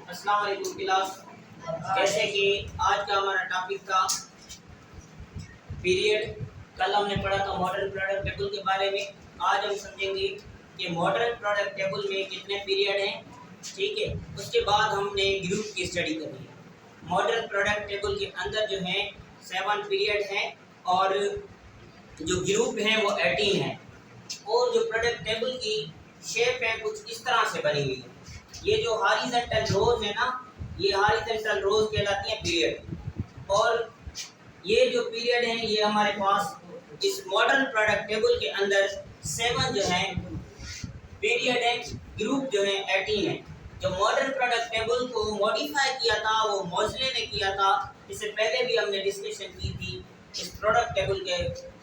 अस्सलाम वालेकुम क्लास। जैसे कि आज का हमारा टॉपिक था पीरियड। कल हमने पढ़ा था मॉडर्न प्रोडक्ट टेबल के बारे में। आज हम समझेंगे कि मॉडर्न प्रोडक्ट टेबल में कितने पीरियड हैं। ठीक है, उसके बाद हमने ग्रुप की स्टडी करनी है। मॉडर्न प्रोडक्ट टेबल के अंदर जो है 7 पीरियड हैं और जो ग्रुप हैं वो 18 हैं। और जो प्रोडक्ट टेबल की शेप है कुछ इस तरह से बनी हुई है। ये जो हॉरिजॉन्टल रोज है ना, ये हॉरिजॉन्टल रोज कहलाती है पीरियड। और ये जो पीरियड है ये हमारे पास इस मॉडर्न प्रोडक्ट टेबल के अंदर 7 जो है पीरियड है। ग्रुप जो है 18 है। जो मॉडर्न प्रोडक्ट टेबल को मॉडिफाई किया था वो मोज़ले ने किया था। इससे पहले भी हमने डिस्कशन की थी इस प्रोडक्ट टेबल के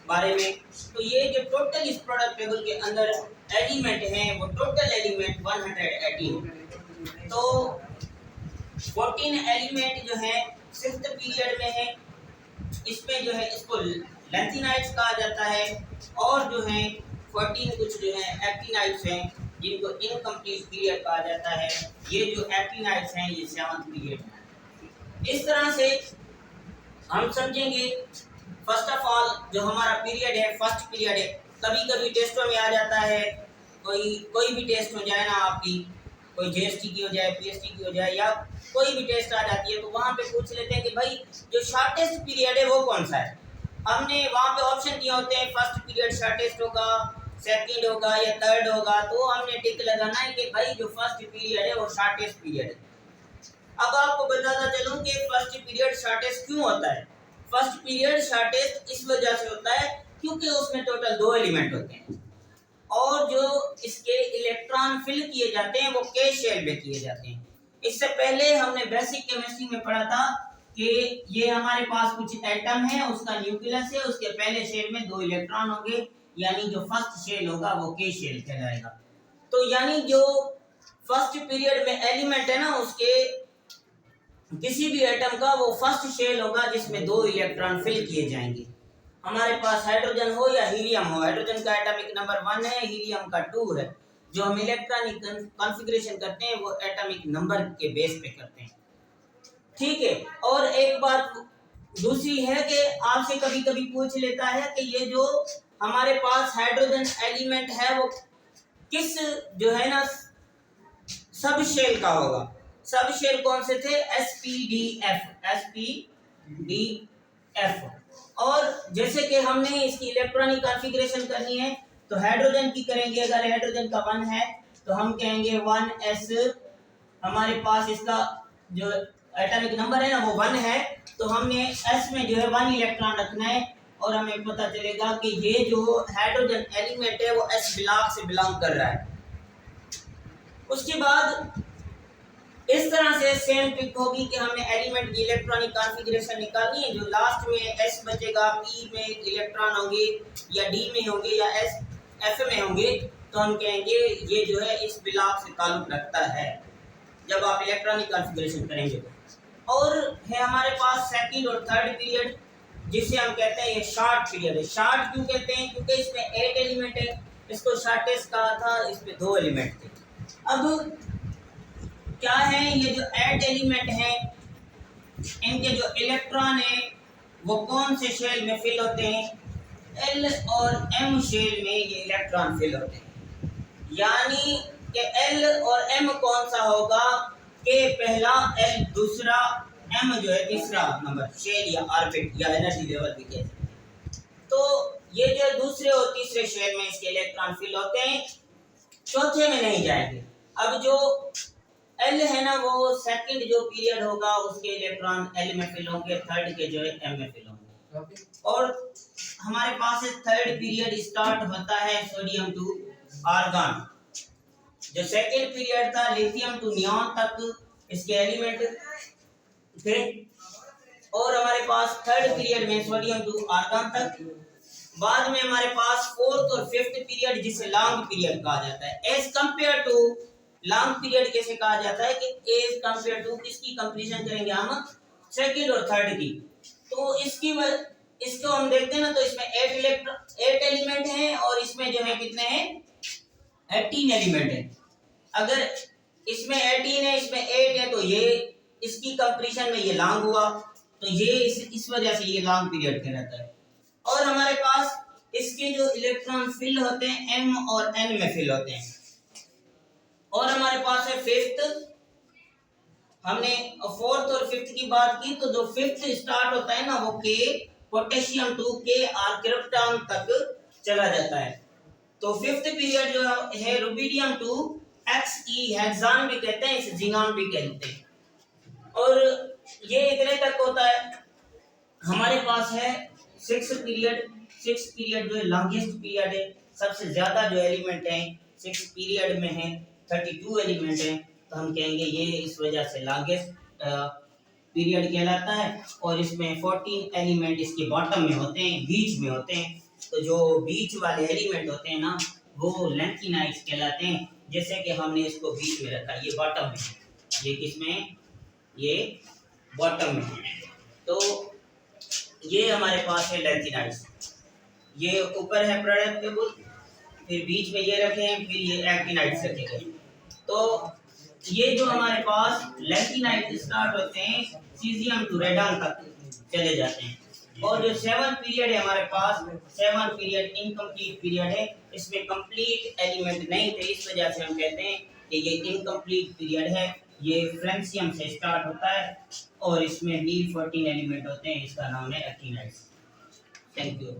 बारे में। तो ये जो टोटल इस प्रोडक्ट टेबल के अंदर एलिमेंट हैं वो टोटल एलिमेंट 118। तो 14 एलिमेंट जो है 6th पीरियड में है। इसमें जो है इसको लेंथिनाइट्स कहा जाता है। और जो है 14 कुछ जो है एक्टिनाइट्स हैं जिनको इनकम्प्लीट पीरियड कहा जाता है। ये जो एक्टिनाइट्स हैं ये 7th पीरियड है। इस तरह से हम समझेंगे। फर्स्ट ऑफ ऑल जो हमारा पीरियड है फर्स्ट पीरियड है। कभी कभी टेस्टों में आ जाता है, कोई भी टेस्ट हो जाए ना, आपकी कोई जीएसटी की हो जाए, पीएसटी की हो जाए, या कोई भी टेस्ट आ जाती है तो वहाँ पे पूछ लेते हैं कि भाई जो शॉर्टेस्ट पीरियड है वो कौन सा है। हमने वहाँ पे ऑप्शन दिए होते हैं, फर्स्ट पीरियड शॉर्टेस्ट होगा, सेकंड होगा या थर्ड होगा। तो हमने टिक लगाना है कि भाई जो फर्स्ट पीरियड है वो शॉर्टेस्ट पीरियड है। अब आपको बताता चलूँ कि फर्स्ट पीरियड शॉर्टेस्ट क्यों होता है। फर्स्ट पीरियड शॉर्टेस्ट इस वजह से होता है क्योंकि उसमें टोटल 2 एलिमेंट होते हैं और जो इसके इलेक्ट्रॉन फिल किए जाते हैं वो के शेल में किए जाते हैं। इससे पहले हमने बेसिक केमिस्ट्री में पढ़ा था कि ये हमारे पास कुछ एटम है, उसका न्यूक्लियस है, उसके पहले शेल में 2 इलेक्ट्रॉन होंगे, यानी जो फर्स्ट शेल होगा वो के शेल कहलाएगा। तो यानी जो फर्स्ट पीरियड में एलिमेंट है ना, उसके किसी भी एटम का वो फर्स्ट शेल होगा जिसमें 2 इलेक्ट्रॉन फिल किए जाएंगे। हमारे पास हाइड्रोजन हो या हीलियम हो, हाइड्रोजन का एटॉमिक नंबर 1 है, हीलियम का 2 है। जो हम इलेक्ट्रॉनिक कॉन्फ़िगरेशन करते हैं वो एटॉमिक नंबर के बेस पे करते हैं। ठीक है। और एक बात दूसरी है कि आपसे कभी कभी पूछ लेता है कि ये जो हमारे पास हाइड्रोजन एलिमेंट है वो किस जो है ना सब शेल का होगा। सब शेल कौन से थे? sp-d-f। और जैसे कि हमने इसकी इलेक्ट्रॉनिक कॉन्फ़िगरेशन करनी है तो हाइड्रोजन की करेंगे। अगर हाइड्रोजन का 1 है तो हम कहेंगे 1s। हमारे पास इसका जो एटॉमिक नंबर है ना वो 1 है, तो हमने s में जो है 1 इलेक्ट्रॉन रखना है और हमें पता चलेगा कि ये जो हाइड्रोजन एलिमेंट है वो s ब्लॉक से बिलोंग कर रहा है। उसके बाद इस तरह से सेम ट्रिक होगी कि हमने एलिमेंट की इलेक्ट्रॉनिक कॉन्फ़िगरेशन निकालनी है। जो लास्ट में s बचेगा, p में इलेक्ट्रॉन होंगे या d में होंगे या f में होंगे, तो हम कहेंगे ये जो है इस ब्लॉक से ताल्लुक रखता है जब आप इलेक्ट्रॉनिक कॉन्फ़िगरेशन करेंगे। और है हमारे पास सेकंड और थर्ड पीरियड जिसे हम कहते हैं ये शॉर्ट पीरियड है। शॉर्ट क्यों कहते हैं? क्योंकि इसमें 8 एलिमेंट है। इसको शॉर्टेस्ट कहा था, इसमें 2 एलिमेंट थे। अब क्या है, ये जो 8 एलिमेंट हैं इनके जो इलेक्ट्रॉन है वो कौन से शेल में फिल होते हैं? L और M शेल में ये इलेक्ट्रॉन फिल होते हैं। यानी कि L और M कौन सा होगा? K पहला, L दूसरा, M जो है तीसरा नंबर शेल या ऑर्बिट या एनर्जी लेवल भी कहते हैं। तो ये जो दूसरे और तीसरे शेल में इसके इलेक्ट्रॉन फिल होते हैं, चौथे में नहीं जाएंगे। अब जो L है ना वो सेकंड जो पीरियड होगा उसके इलेक्ट्रॉन L में फिल होंगे, थर्ड के जो है M में फिल होंगे। और हमारे पास थर्ड पीरियड स्टार्ट होता है सोडियम टू आर्गन। जो सेकंड पीरियड था लिथियम टू नियॉन तक इसके एलिमेंट थे। और हमारे पास थर्ड पीरियड में सोडियम टू आर्गन तक। बाद में हमारे पास फोर्थ और फिफ्थ पीरियड जिसे लॉन्ग पीरियड कहा जाता है। As compared to long period कैसे कहा जाता है कि एज कंपेयर टू किसकी कंपैरिजन करेंगे हम? सेकंड और थर्ड की। तो इसको हम देखते हैं ना, तो इसमें 8 एलिमेंट हैं और इसमें जो है कितने हैं? 18 एलिमेंट है। अगर इसमें 18 है, इसमें 8 है, तो ये इसकी कंप्लीशन में ये लॉन्ग हुआ, तो ये इस वजह से ये लॉन्ग पीरियड कहलाता है। और हमारे पास इसके जो इलेक्ट्रॉन फिल होते हैं m और n में फिल होते हैं। और हमारे पास है फिफ्थ, हमने फोर्थ और फिफ्थ की बात की, तो जो फिफ्थ स्टार्ट होता है ना वो के पोटेशियम 2 के और क्रिप्टॉन तक चला जाता है। तो फिफ्थ पीरियड जो है रुबिडियम 2 Xe हेक्सान भी कहते हैं, इसे जिंगान भी कहते हैं, और ये इतने तक होता है। हमारे पास है सिक्स पीरियड जो लॉन्गेस्ट पीरियड है, सबसे ज्यादा जो एलिमेंट हैं सिक्स पीरियड में है, 32 एलिमेंट हैं, तो हम कहेंगे ये इस वजह से लॉन्गेस्ट पीरियड कहलाता है। और इसमें 14 एलिमेंट इसके बॉटम में होते हैं, बीच में होते हैं। तो जो बीच वाले एलिमेंट होते हैं ना वो लैंथेनाइड्स कहलाते हैं। जैसे कि हमने इसको बीच में रखा, ये बॉटम में, ये किसमें, ये बॉटम में, तो ये हमारे पास है लैंथेनाइड्स। ये ऊपर है प्रोडक्टेबल, फिर बीच में ये रखे हैं, फिर ये एक्टिनाइड्स रखे गए। तो ये जो हमारे पास लैंथेनाइड्स स्टार्ट होते हैं सीजियम टू रेडन तक चले जाते हैं। और जो 7 पीरियड है हमारे पास, 7 पीरियड इनकम्प्लीट पीरियड है, इसमें कंप्लीट एलिमेंट नहीं थे, इस वजह से हम कहते हैं कि ये इनकम्प्लीट पीरियड है। ये फ्रेंसियम से स्टार्ट होता है और इसमें भी 14 एलिमेंट होते हैं, इसका नाम है एक्टिनाइड्स। Thank you.